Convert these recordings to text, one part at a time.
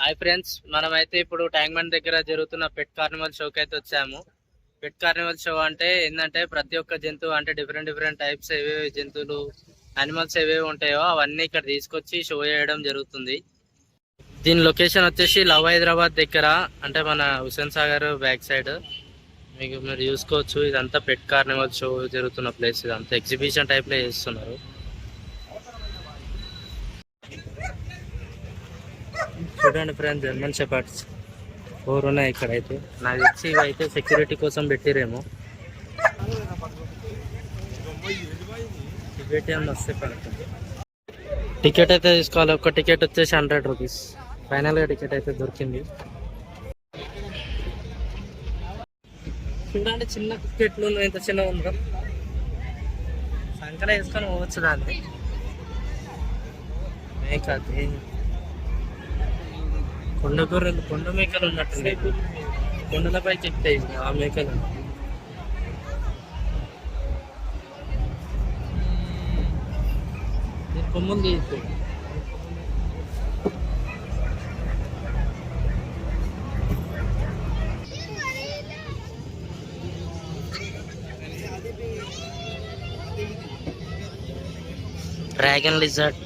Hi friends, మనమైతే ఇప్పుడు tank bund దగ్గర జరుగుతున్న పెట్ కార్నివల్ షోకి అయితే వచ్చాము. పెట్ కార్నివల్ షో అంటే ఏంటంటే ప్రతి ఒక్క జంతువు అంటే డిఫరెంట్ డిఫరెంట్ టైప్స్ ఏవేవి జంతువులు యానిమల్స్ ఏవేవి ఉంటాయో అవన్నీ ఇక్కడ తీసుకొచ్చి షో చేయడం జరుగుతుంది. దీని లొకేషన్ వచ్చేసి లవ్ హైదరాబాద్ దగ్గర, అంటే మన హుస్సేన్ సాగర్ బ్యాక్ సైడ్. మీకు మీరు చూసుకోవచ్చు, ఇదంతా పెట్ కార్నివల్ షో జరుగుతున్న ప్లేస్. ఇదంతా ఎగ్జిబిషన్ టైప్లో చేస్తున్నారు. చూడండి ఫ్రెండ్స్, జర్మన్ షెపర్డ్స్ 4 ఉన్నాయి ఇక్కడైతే. నాకు తెలిసి ఇవైతే సెక్యూరిటీ కోసం పెట్టిరేమో. టికెట్ అయితే తీసుకోవాలి. ఒక టికెట్ వచ్చేసి 100 రూపీస్. ఫైనల్గా టికెట్ అయితే దొరికింది. చూడండి, చిన్న టికెట్లు ఎంత చిన్నగా ఉందో. సంకర వేసుకొని పోవచ్చు దాన్ని. మేకది కొండ గొర్రెలు, కొండ మేకలు ఉన్నట్టుంది. కొండలపై చెప్తాయి ఆ మేకలు. కొమ్ములు తీసు. డ్రాగన్ లిజర్డ్,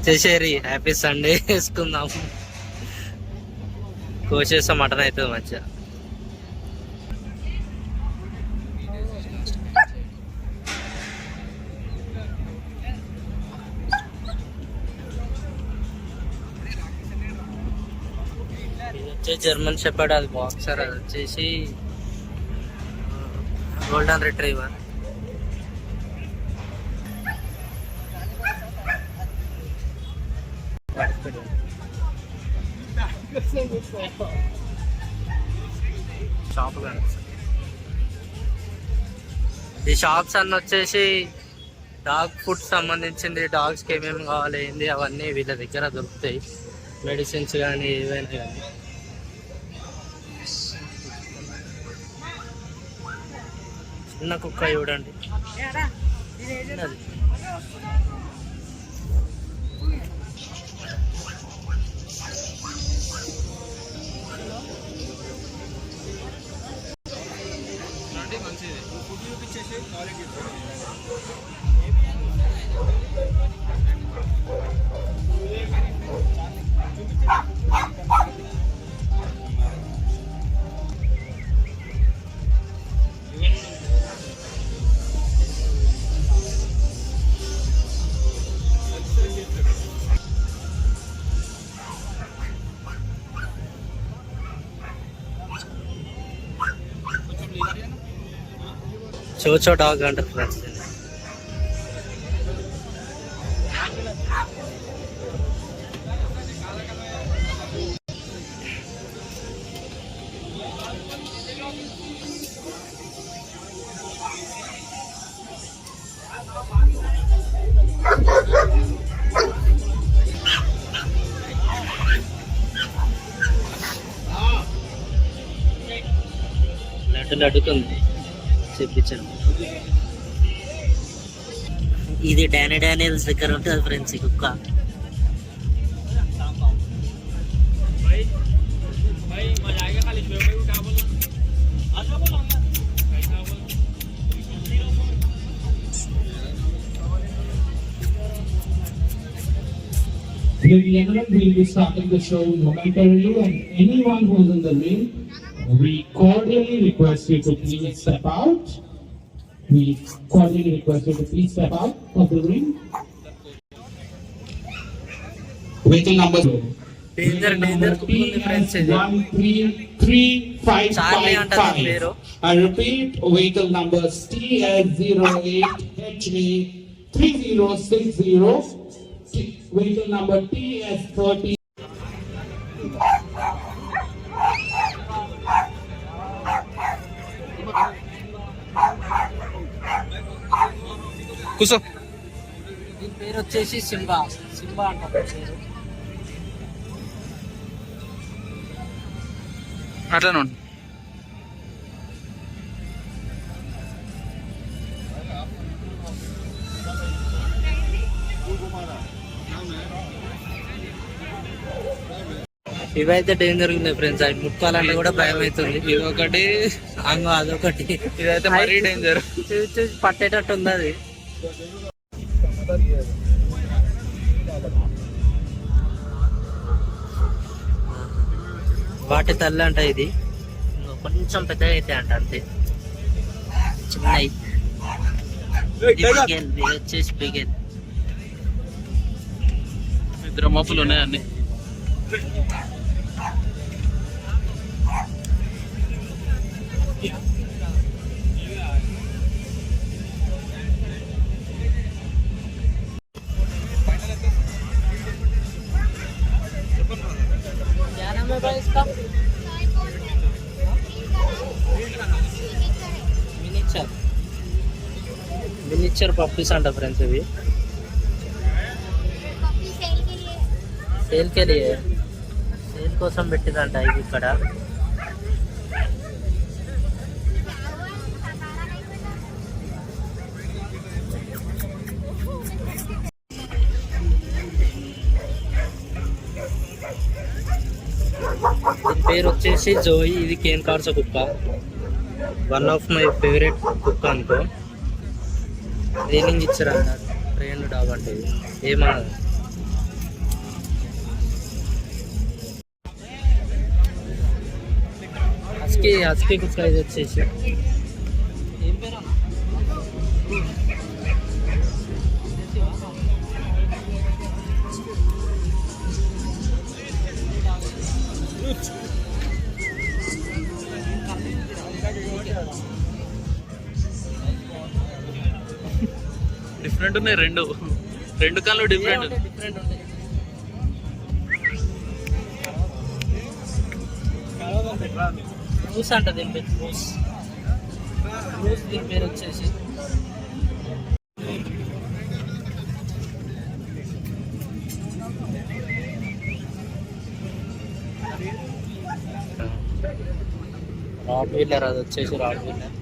వచ్చేసేరి. హ్యాపీ సండే వేసుకుందాం. కోసేస్తాం, మటన్ అవుతుంది మంచిగా. ఇది వచ్చేసి జర్మన్ షెపర్డ్, అది బాక్సర్. అది వచ్చేసి గోల్డెన్ రిట్రీవర్. ఈ షాప్స్ అన్నీ వచ్చేసి డాగ్ ఫుడ్ సంబంధించింది. డాగ్స్కి ఏమేమి కావాలి ఏంది అవన్నీ వీళ్ళ దగ్గర దొరుకుతాయి. మెడిసిన్స్ కానీ ఏవైనా కానీ. చిన్న కుక్క చూడండి. చోచో డాగ్ అంటారు ఫ్రెండ్స్. లడ్డు అడుగుతుంది చెప్పించాను. ఇది డానియల్స్ దగ్గర ఉంటుంది ఫ్రెండ్స్ ఈ కుక్క. Gentlemen, we will be starting the show momentarily, and anyone who is in the ring, we cordially request you to please step out. We cordially request you to please step out of the ring. Vehicle number danger PS 133555. I repeat, vehicle number TS08HA3060. Vehicle number TS30. కూర్చో. దీని పేరు వచ్చేసి Simba. Simba అంటారు పేరు. అట్లానే ఉండు. ఇవైతే danger ఉన్నాయి ఫ్రెండ్స్, అవి ముట్టుకోవాలంటే కూడా భయం అవుతుంది. ఇది ఒకటి, అంగో అదొకటి. ఇదైతే మరీ డేంజర్. చూసి చూసి పట్టేటట్టు ఉంది అది. వాటి తల్లి అంట ఇది. ఇంకో కొంచెం పెద్దగా అయితే అంట అంతే, చిన్నవి. ఇది వచ్చేసి బిగెన్. ఇద్దరు మప్పులు ఉన్నాయి అన్ని. మినిచర్ పప్పీస్ అంట ఫ్రెండ్స్ ఇవి. సేల్కి సేల్ కోసం పెట్టిందంట ఇది ఇక్కడ. దీని పేరు వచ్చేసి జోయి. ఇది కేన్ కార్సో కుక్క, వన్ ఆఫ్ మై ఫేవరెట్ కుక్క అనుకో. ట్రైనింగ్ ఇచ్చారంట, ట్రైన్డ్ డాగ్ అంటే ఇది. ఏమన్నా హస్కీ కుక్క ఇది వచ్చేసి. ఏం పేరు అన్న? డిఫరెంట్ ఉన్నాయి రెండు, రెండు కళ్ళు డిఫరెంట్. డిఫరెంట్ ఉంటాయి. మూస్ అంట దీని పేరు, మూస్. మూస్ దీని పేరు వచ్చేసి. రాడ్ వీలర్, అది వచ్చేసి rod wheeler.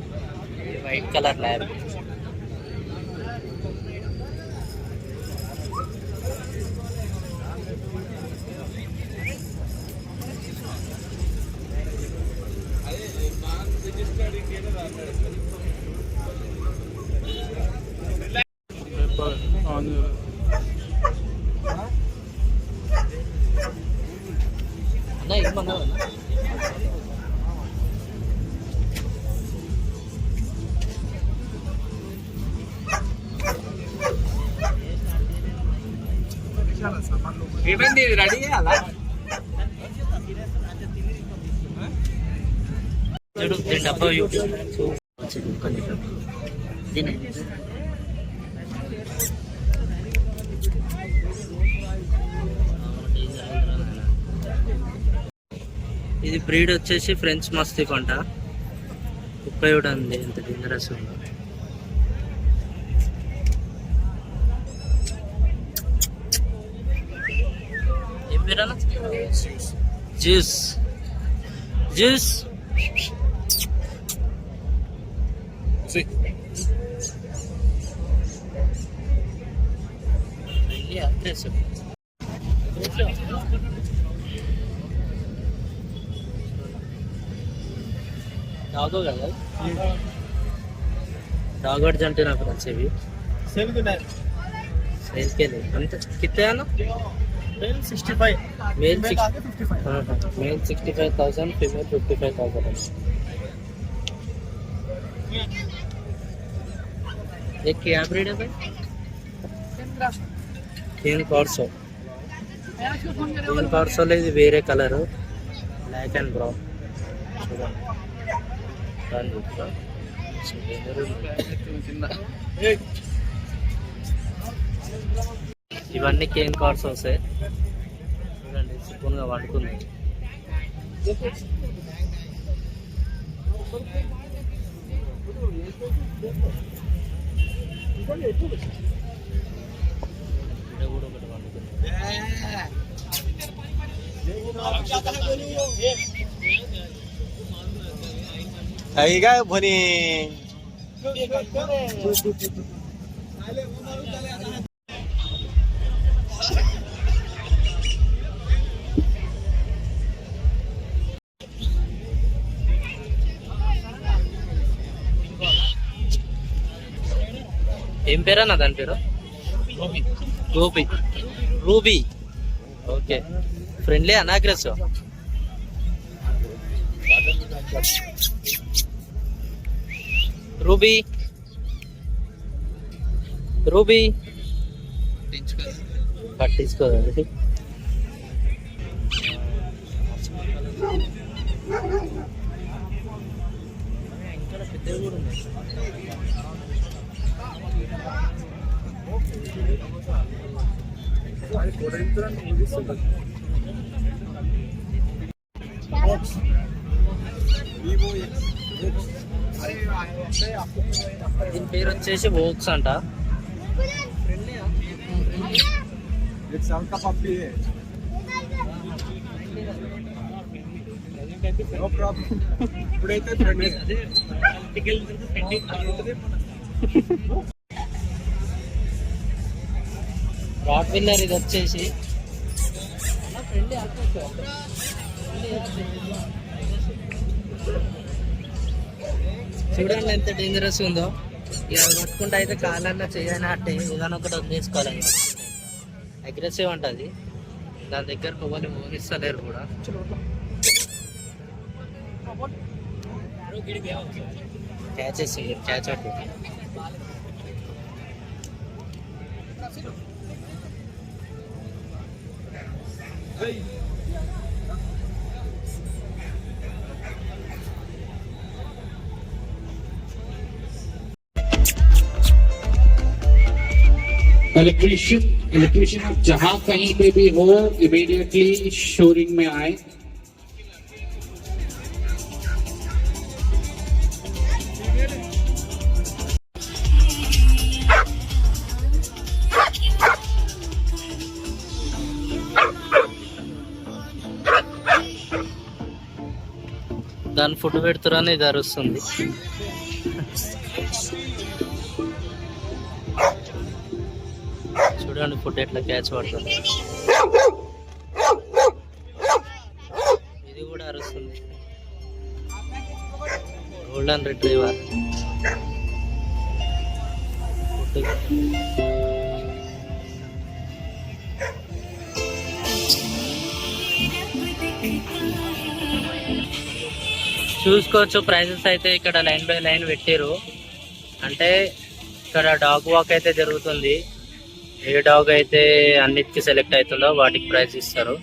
White colour lab. అన్న ఏమన్నా ఏమైంది, ఇది రెడీ చేయాలా? చూడు దీని డబ్బా దీని ఇది బ్రీడ్ వచ్చేసి ఫ్రెంచ్ మస్తిఫ్ అంట. కుక్క కూడా ఉంది, ఎంత డేంజరస్ ఉందో. ఏం పేరు అన్న? జ్యూస్. జ్యూస్ డాగో కదా, డాగ్ అర్జెంటీనా ఫ్రెండ్స్ ఇవి. సేల్ के लिए अंत कितने आना? मेल 65, मेल फीमेल आगे 55। हाँ हाँ, मेल 65,000, फीमेल 55,000. ये क्या ब्रीड है भाई? కేన్ కార్సో. కేన్ కార్సోలో ఇది వేరే కలర్, బ్లాక్ అండ్ బ్రౌన్. ఇవన్నీ కేన్ కార్సోస్. చూడండి సుకున్గా వండుకుంది. అయ్యిగా పోనీ ఏం పేరన్నా దాని పేరు? గోపి. రూబీ. ఓకే. ఫ్రెండ్లీ అన్నా అగ్రెసివ్? రూబీ రూబీ పట్టించుకోదండి. దీని పేరు వచ్చేసి వోక్స్ అంట. రాట్ విల్లర్ ఇది వచ్చేసి చూడండి ఎంత డేంజరస్ ఉందో. ఇక కొట్టుకుంటా అయితే కాలన్నా చేయని అట్టే ఏదైనా ఒకటి వదిలేసుకోవాలి. అగ్రెసివ్ అంటది. దాని దగ్గర కొవ్వని మోగిస్తలేరు కూడా. క్యాచ్ చేసింది, క్యాచ్ అట్టు. इलेक्ट्रिशियन आप जहां कहीं पे भी हो इमीडिएटली शोरिंग में आए. దాని ఫుడ్ పెడుతురని ఇది అరుస్తుంది. చూడండి ఫుడ్ ఎట్లా క్యాచ్ పడుతుంది. ఇది కూడా అరుస్తుంది. Golden retriever food. చూసుకోవచ్చు ప్రైజెస్ అయితే ఇక్కడ లైన్ బై లైన్ పెట్టారు. అంటే ఇక్కడ డాగ్ వాక్ అయితే జరుగుతుంది. ఏ డాగ్ అయితే అన్నిటికీ సెలెక్ట్ అవుతుందో వాటికి ప్రైజ్ ఇస్తారు.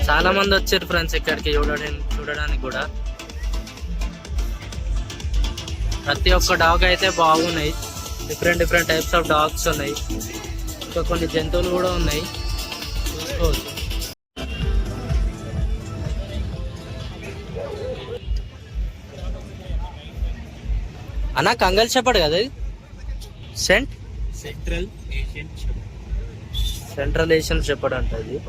చాలా మంది వచ్చారు ఫ్రెండ్స్ ఇక్కడికి చూడడానికి కూడా. ప్రతి ఒక్క డాగ్ అయితే బాగున్నాయి. డిఫరెంట్ టైప్స్ ఆఫ్ డాగ్స్ ఉన్నాయి. ఇంకా కొన్ని జంతువులు కూడా ఉన్నాయి, చూసుకోవచ్చు. అన్నా కంగల్ షెపర్డ్ కదా ఇది? సెంట్రల్ ఏషియన్ షెపర్డ్ అంట ఇది.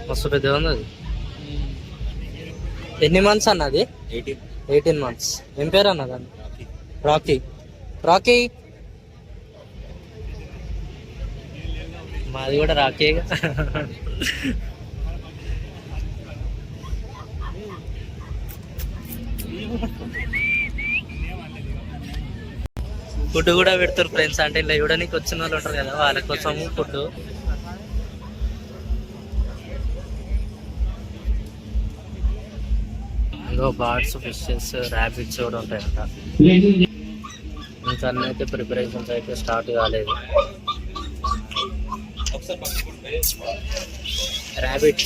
మస్తు పెద్దగా ఉంది అది. ఎన్ని మంత్స్ అన్నది? 18 months. ఏం పేరు అన్న దాన్ని? రాకీ. రాకీ మాది కూడా రాకీ. ఫుడ్ కూడా పెడతారు ఫ్రెండ్స్. అంటే ఇలా ఇవ్వడానికి వచ్చిన వాళ్ళు ఉంటారు కదా, వాళ్ళ కోసము ఫుడ్. ఇంకో బర్డ్స్, ఫిషెస్, ర్యాబిట్స్ కూడా ఉంటాయంట. ఇంకా అన్నీ అయితే ప్రిపరేషన్స్ అయితే స్టార్ట్ కాలేదు. ర్యాబిట్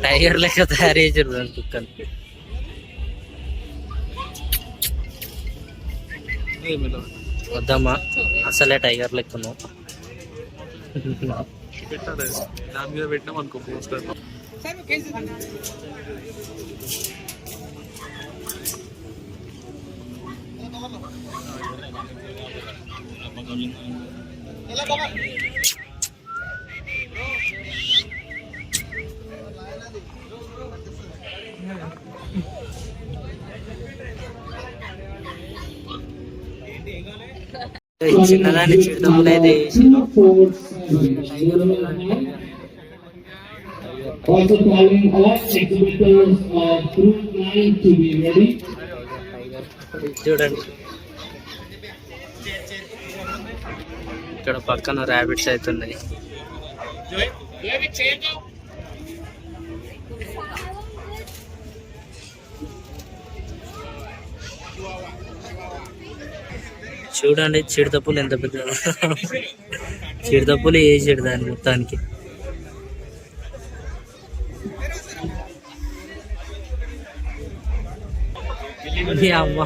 టైగర్ లెక్క తయారు చేసారు దాని కుక్కని. వద్దమ్మా, అసలే టైగర్ లెక్క ఉన్నావు. పెట్టాలి దాని మీద పెట్టినాం అనుకో పోస్టర్. చిన్నదాన్ని చిడతములైతే Also calling all exhibitors of Group 9 to be ready. చూడండి ఇక్కడ పక్కన ర్యాబిట్స్ అవుతున్నాయి. చూడండి చిడతపులు ఎంత పెద్ద చిడతపులు వేసాడు దాన్ని మొత్తానికి. ఈ అమ్మ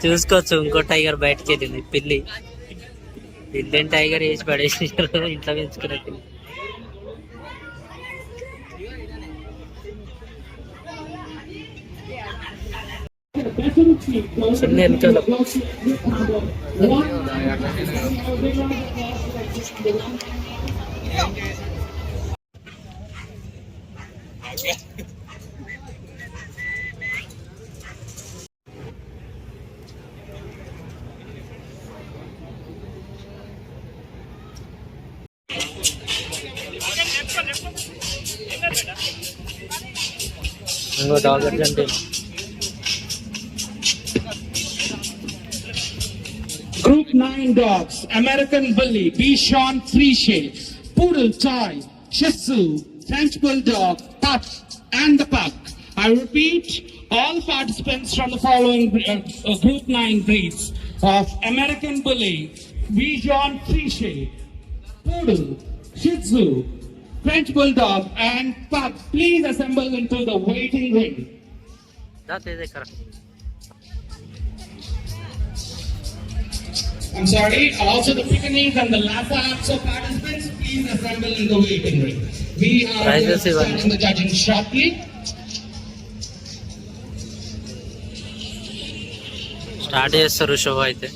చూసుకోవచ్చు, ఇంకో టైగర్ బయటకు వెళ్ళింది. పిల్లి పిల్లిని టైగర్ వేసి పడేసారు ఇంట్లో పెంచుకున్నట్టు. చిన్న వెనకాల ఇంకో డాగ్ అంటే Group 9 dogs, American Bully, Bichon Frise, Poodle, Toy, Shih Tzu, French Bulldog, Puff, and the Pug. I repeat, all participants from the following Group 9 breeds of American Bully, Bichon Frise, Poodle, Shih Tzu, French Bulldog, and Pug, please assemble into the waiting ring. Correct. I'm sorry, also the Pekingese and the Lhasa Apso participants, please assemble in the waiting ring. We are Prizes starting the judging shortly. Start చేస్తారు show అయితే.